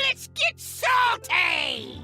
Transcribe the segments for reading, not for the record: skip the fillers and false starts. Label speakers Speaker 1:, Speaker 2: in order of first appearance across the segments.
Speaker 1: Let's get salty!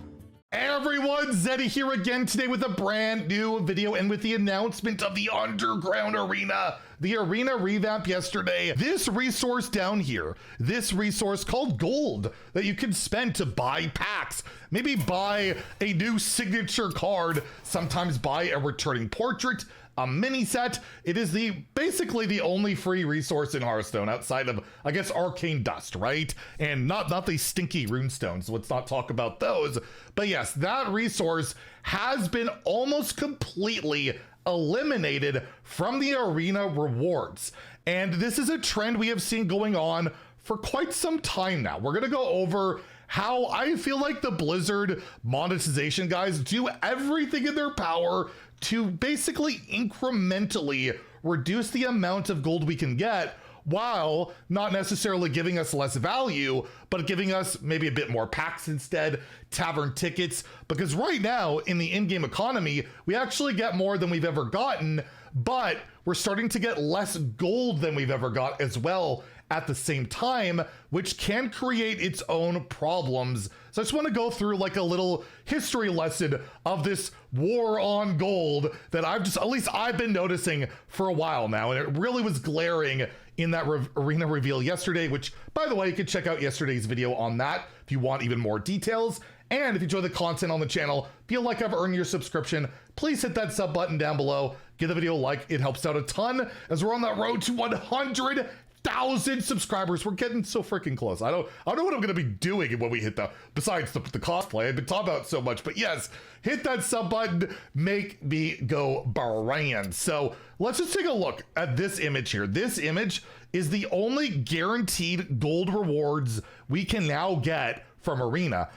Speaker 2: Hey everyone, Zeddy here again today with a brand new video and with the announcement of the Underground Arena. The arena revamp yesterday. This resource down here, this resource called gold that you can spend to buy packs, maybe buy a new signature card, sometimes buy a returning portrait, a mini set. It is basically the only free resource in Hearthstone outside of, I guess, Arcane Dust, right? And not the stinky runestones. Let's not talk about those. But yes, that resource has been almost completely eliminated from the arena rewards. And this is a trend we have seen going on for quite some time now. We're gonna go over how I feel like the Blizzard monetization guys do everything in their power to basically incrementally reduce the amount of gold we can get, while not necessarily giving us less value, but giving us maybe a bit more packs instead, tavern tickets, because right now in the in-game economy, we actually get more than we've ever gotten, but we're starting to get less gold than we've ever got as well at the same time, which can create its own problems. So I just want to go through like a little history lesson of this war on gold that at least I've been noticing for a while now, and it really was glaring in that arena reveal yesterday, which, by the way, you can check out yesterday's video on that if you want even more details. And if you enjoy the content on the channel, feel like I've earned your subscription, please hit that sub button down below. Give the video a like, it helps out a ton as we're on that road to 100,000 subscribers. We're getting so freaking close. I don't know what I'm gonna be doing when we hit besides the cosplay I've been talking about so much, but yes, hit that sub button, make me go brand. So let's just take a look at this image here. This image is the only guaranteed gold rewards we can now get from Arena.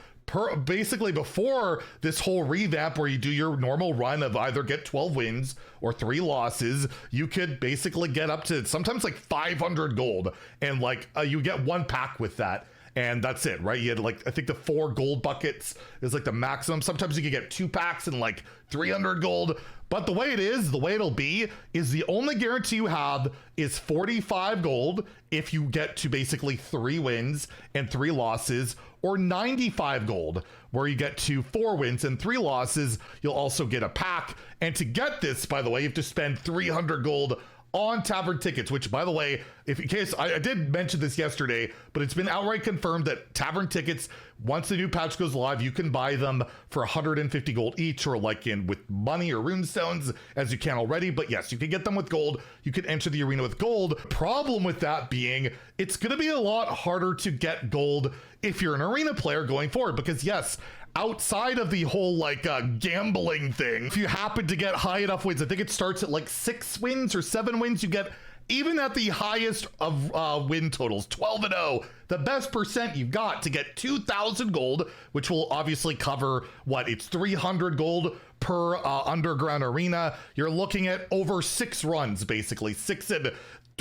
Speaker 2: Basically, before this whole revamp where you do your normal run of either get 12 wins or 3 losses, you could basically get up to sometimes like 500 gold, and like you get 1 pack with that. And that's it, right? You had like, I think the 4 gold buckets is like the maximum. Sometimes you can get 2 packs and like 300 gold. But the way it'll be is the only guarantee you have is 45 gold if you get to basically 3 wins and 3 losses, or 95 gold where you get to 4 wins and 3 losses. You'll also get a pack. And to get this, by the way, you have to spend 300 gold on tavern tickets, which, by the way, if in case I did mention this yesterday, but it's been outright confirmed that tavern tickets, once the new patch goes live, you can buy them for 150 gold each, or like with money or runestones, as you can already. But yes, you can get them with gold. You can enter the arena with gold. Problem with that being, it's going to be a lot harder to get gold if you're an arena player going forward, because yes, outside of the whole like gambling thing, if you happen to get high enough wins, I think it starts at like 6 wins or 7 wins, you get, even at the highest of win totals, 12-0, the best percent you've got to get 2,000 gold, which will obviously cover what, it's 300 gold per underground arena. You're looking at over 6 runs, basically 6 and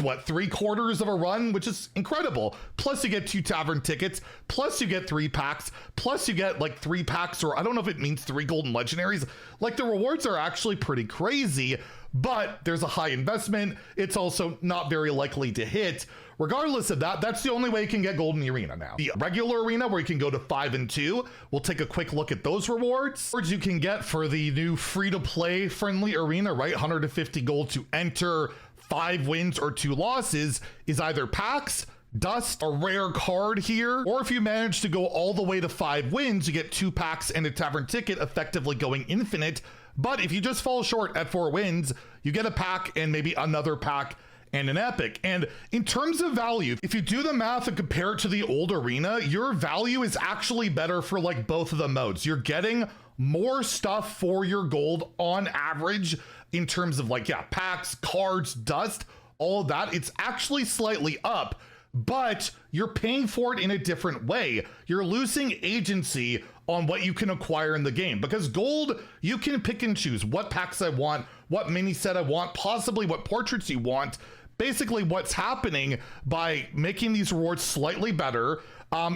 Speaker 2: what, 3/4 of a run, which is incredible. Plus you get 2 tavern tickets, plus you get 3 packs, plus you get like 3 packs, or I don't know if it means 3 golden legendaries. Like, the rewards are actually pretty crazy, but there's a high investment. It's also not very likely to hit. Regardless of that, that's the only way you can get gold in the arena now. The regular arena, where you can go to 5 and 2, we'll take a quick look at those rewards. Rewards you can get for the new free-to-play friendly arena, right? 150 gold to enter, 5 wins or 2 losses is either packs, dust, a rare card here, or if you manage to go all the way to 5 wins, you get 2 packs and a tavern ticket, effectively going infinite. But if you just fall short at 4 wins, you get a pack and maybe another pack and an epic. And in terms of value, if you do the math and compare it to the old arena, your value is actually better for like both of the modes. You're getting more stuff for your gold on average in terms of like, yeah, packs, cards, dust, all of that. It's actually slightly up, but you're paying for it in a different way. You're losing agency on what you can acquire in the game, because gold, you can pick and choose what packs I want, what mini set I want, possibly what portraits you want. Basically what's happening by making these rewards slightly better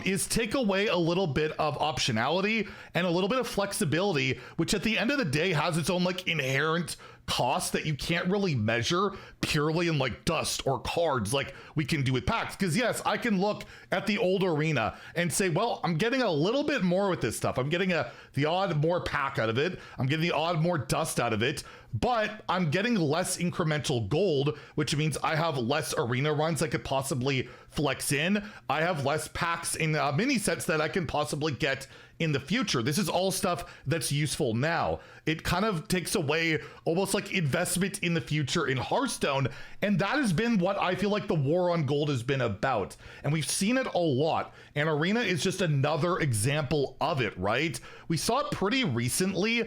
Speaker 2: is take away a little bit of optionality and a little bit of flexibility, which at the end of the day has its own like inherent cost that you can't really measure purely in like dust or cards like we can do with packs. Because yes, I can look at the old arena and say, well, I'm getting a little bit more with this stuff. I'm getting the odd more pack out of it. I'm getting the odd more dust out of it, but I'm getting less incremental gold, which means I have less arena runs I could possibly flex in. I have less packs in mini sets that I can possibly get in the future. This is all stuff that's useful now. It kind of takes away almost like investment in the future in Hearthstone, and that has been what I feel like the war on gold has been about. And we've seen it a lot, and Arena is just another example of it, right? We saw it pretty recently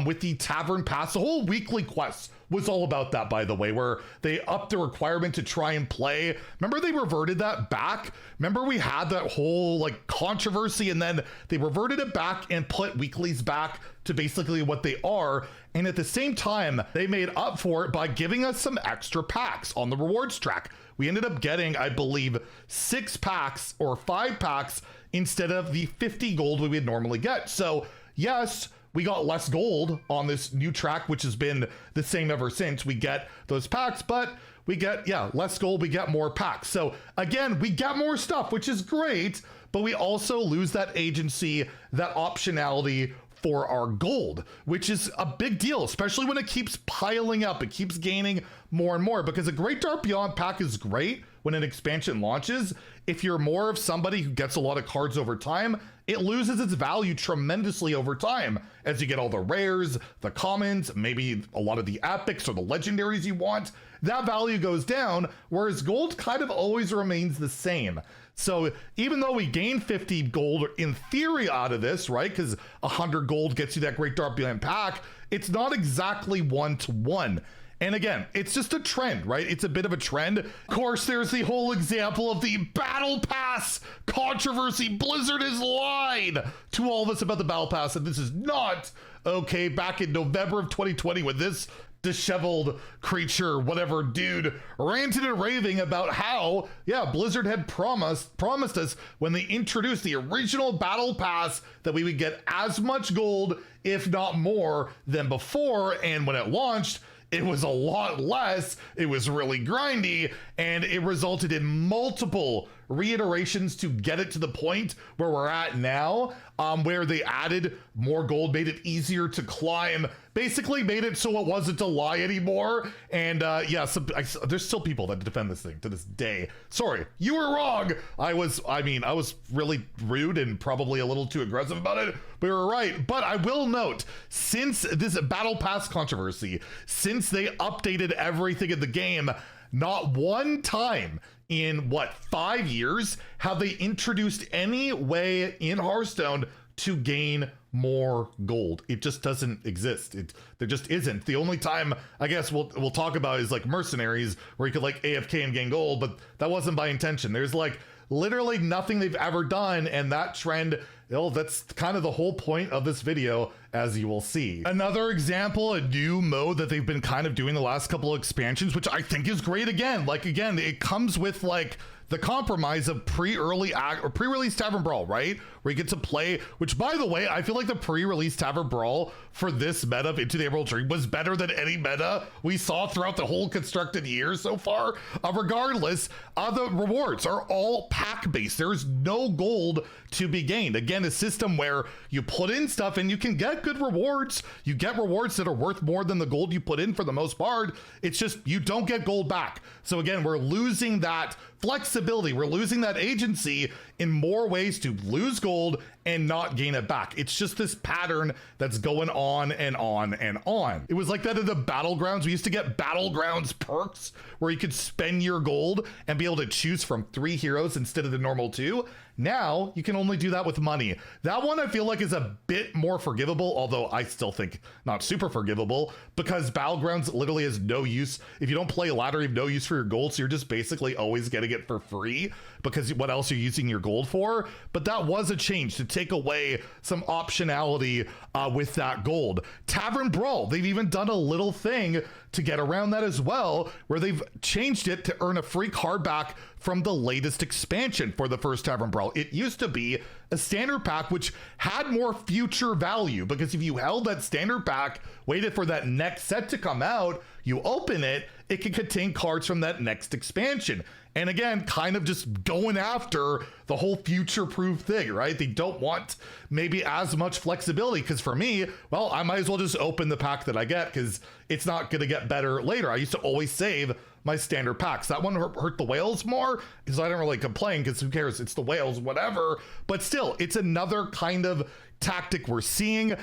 Speaker 2: with the Tavern Pass. The whole weekly quest was all about that, by the way, where they upped the requirement to try and play. Remember they reverted that back? Remember we had that whole like controversy, and then they reverted it back and put weeklies back to basically what they are. And at the same time, they made up for it by giving us some extra packs on the rewards track. We ended up getting, I believe, 6 packs or 5 packs instead of the 50 gold we would normally get. So yes, we got less gold on this new track, which has been the same ever since. We get those packs, but we get, less gold, we get more packs. So again, we get more stuff, which is great, but we also lose that agency, that optionality for our gold, which is a big deal, especially when it keeps piling up. It keeps gaining more and more, because a Great Dark Beyond pack is great when an expansion launches. If you're more of somebody who gets a lot of cards over time, it loses its value tremendously over time as you get all the rares, the commons, maybe a lot of the epics or the legendaries you want. That value goes down, whereas gold kind of always remains the same. So even though we gain 50 gold in theory out of this, right? Because 100 gold gets you that Great Dark Beyond pack, it's not exactly 1-to-1. And again, it's just a trend, right? It's a bit of a trend. Of course, there's the whole example of the Battle Pass controversy. Blizzard has lied to all of us about the Battle Pass, and this is not okay. Back in November of 2020, when this disheveled creature, whatever dude, ranted and raving about how, Blizzard had promised us when they introduced the original Battle Pass that we would get as much gold, if not more, than before. And when it launched, it was a lot less. It was really grindy, and it resulted in multiple reiterations to get it to the point where we're at now, where they added more gold, made it easier to climb, basically made it so it wasn't a lie anymore. And there's still people that defend this thing to this day. Sorry, you were wrong. I was really rude and probably a little too aggressive about it, but you were right. But I will note, since this Battle Pass controversy, since they updated everything in the game, not one time in 5 years have they introduced any way in Hearthstone to gain more gold. It just doesn't exist. There just isn't. The only time I guess we'll talk about is like mercenaries, where you could like AFK and gain gold, but that wasn't by intention. There's like literally nothing they've ever done, and that trend, that's kind of the whole point of this video, as you will see. Another example, a new mode that they've been kind of doing the last couple of expansions, which I think is great. Again, it comes with like the compromise of pre-release Tavern Brawl, right? Where you get to play, which by the way, I feel like the pre-release Tavern Brawl for this meta of Into the Emerald Dream was better than any meta we saw throughout the whole constructed year so far. Regardless, the rewards are all pack-based. There's no gold to be gained. Again, a system where you put in stuff and you can get good rewards. You get rewards that are worth more than the gold you put in for the most part. It's just you don't get gold back. So again, we're losing that flexibility. We're losing that agency in more ways to lose gold and not gain it back. It's just this pattern that's going on and on and on. It was like that in the Battlegrounds. We used to get Battlegrounds perks where you could spend your gold and be able to choose from 3 heroes instead of the normal 2. Now you can only do that with money. That one I feel like is a bit more forgivable, although I still think not super forgivable, because Battlegrounds literally has no use. If you don't play ladder, you have no use for your gold, so you're just basically always getting it for free, because what else are you using your gold for? But that was a change to take away some optionality with that gold. Tavern Brawl, they've even done a little thing to get around that as well, where they've changed it to earn a free card back from the latest expansion for the first Tavern Brawl. It used to be a standard pack, which had more future value, because if you held that standard pack, waited for that next set to come out, you open it, it can contain cards from that next expansion. And again, kind of just going after the whole future-proof thing, right? They don't want maybe as much flexibility, because for me, well, I might as well just open the pack that I get, because it's not going to get better later. I used to always save my standard packs. That one hurt the whales more, because I don't really complain, because who cares? It's the whales, whatever. But still, it's another kind of tactic we're seeing.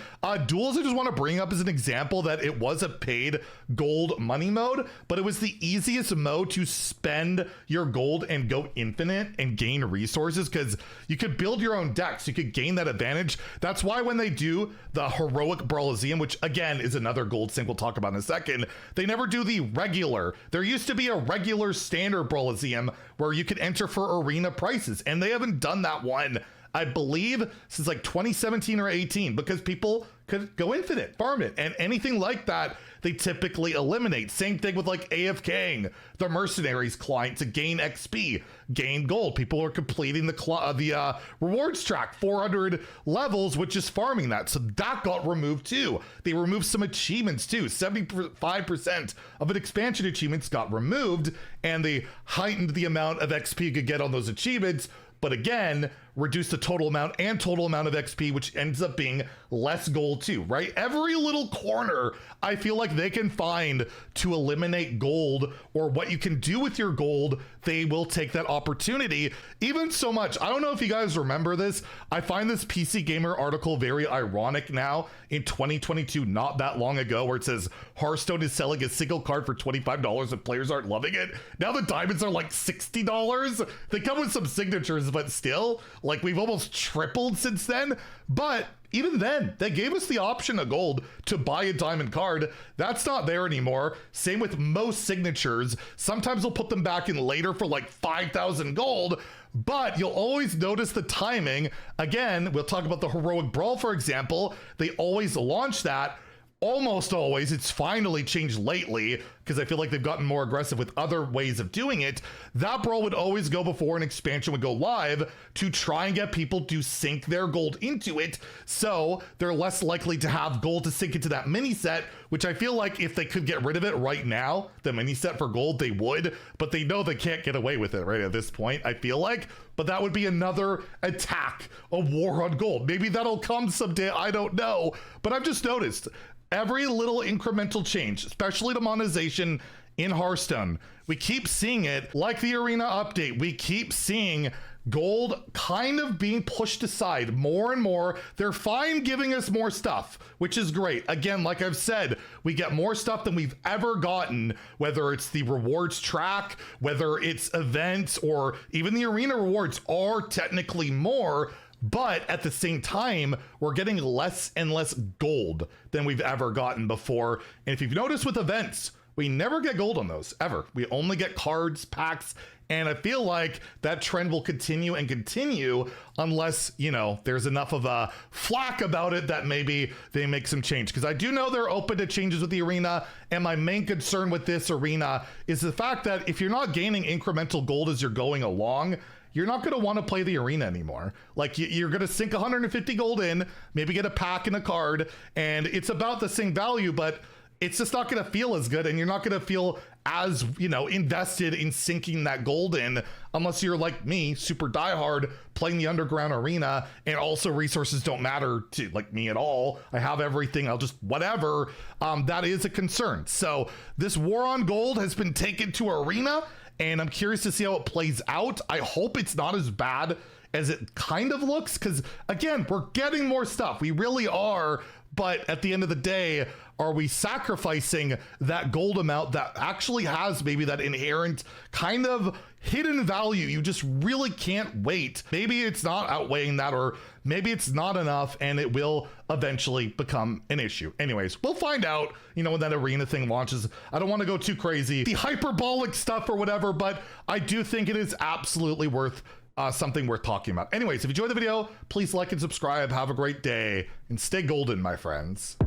Speaker 2: Duels, I just want to bring up as an example that it was a paid gold money mode, but it was the easiest mode to spend your gold and go infinite and gain resources, because you could build your own decks. You could gain that advantage. That's why when they do the heroic Brawliseum, which again is another gold sync we'll talk about in a second, they never do the regular. There used to be a regular standard Brawliseum where you could enter for arena prices, and they haven't done that one, I believe, since like 2017 or 18, because people could go infinite, farm it, and anything like that, they typically eliminate. Same thing with like AFKing, the Mercenaries client, to gain XP, gain gold. People are completing the rewards track, 400 levels, which is farming that. So that got removed too. They removed some achievements too. 75% of an expansion achievements got removed, and they heightened the amount of XP you could get on those achievements, but again, reduce the total amount of XP, which ends up being less gold too, right? Every little corner I feel like they can find to eliminate gold, or what you can do with your gold, they will take that opportunity. Even so much, I don't know if you guys remember this, I find this PC Gamer article very ironic now in 2022, not that long ago, where it says Hearthstone is selling a single card for $25 and players aren't loving it. Now the diamonds are like $60. They come with some signatures, but still, like, we've almost tripled since then. But even then, they gave us the option of gold to buy a diamond card. That's not there anymore. Same with most signatures. Sometimes they'll put them back in later for like 5,000 gold, but you'll always notice the timing. Again, we'll talk about the Heroic Brawl, for example. They always launch that. Almost always, it's finally changed lately, because I feel like they've gotten more aggressive with other ways of doing it. That Brawl would always go before an expansion would go live to try and get people to sink their gold into it, so they're less likely to have gold to sink into that mini set, which I feel like if they could get rid of it right now, the mini set for gold, they would, but they know they can't get away with it right at this point, I feel like. But that would be another attack, a war on gold. Maybe that'll come someday, I don't know, but I've just noticed every little incremental change, especially to monetization in Hearthstone, we keep seeing it. Like the arena update, we keep seeing gold kind of being pushed aside more and more. They're fine giving us more stuff, which is great. Again, like I've said, we get more stuff than we've ever gotten, whether it's the rewards track, whether it's events, or even the arena rewards are technically more. But at the same time, we're getting less and less gold than we've ever gotten before. And if you've noticed with events, we never get gold on those, ever. We only get cards, packs, and I feel like that trend will continue and continue unless, you know, there's enough of a flack about it that maybe they make some change. Because I do know they're open to changes with the arena, and my main concern with this arena is the fact that if you're not gaining incremental gold as you're going along, you're not going to want to play the arena anymore. Like, you're going to sink 150 gold in, maybe get a pack and a card, and it's about the same value, but it's just not going to feel as good, and you're not going to feel as, you know, invested in sinking that gold in, unless you're like me, super diehard, playing the underground arena, and also resources don't matter to like me at all. I have everything, I'll just whatever. That is a concern. So this war on gold has been taken to arena, and I'm curious to see how it plays out. I hope it's not as bad as it kind of looks, because again, we're getting more stuff. We really are. But at the end of the day, are we sacrificing that gold amount that actually has maybe that inherent kind of hidden value? You just really can't wait. Maybe it's not outweighing that, or maybe it's not enough, and it will eventually become an issue. Anyways, we'll find out, you know, when that arena thing launches. I don't want to go too crazy, the hyperbolic stuff or whatever, but I do think it is absolutely worth something worth talking about. Anyways, if you enjoyed the video, please like and subscribe. Have a great day and stay golden, my friends.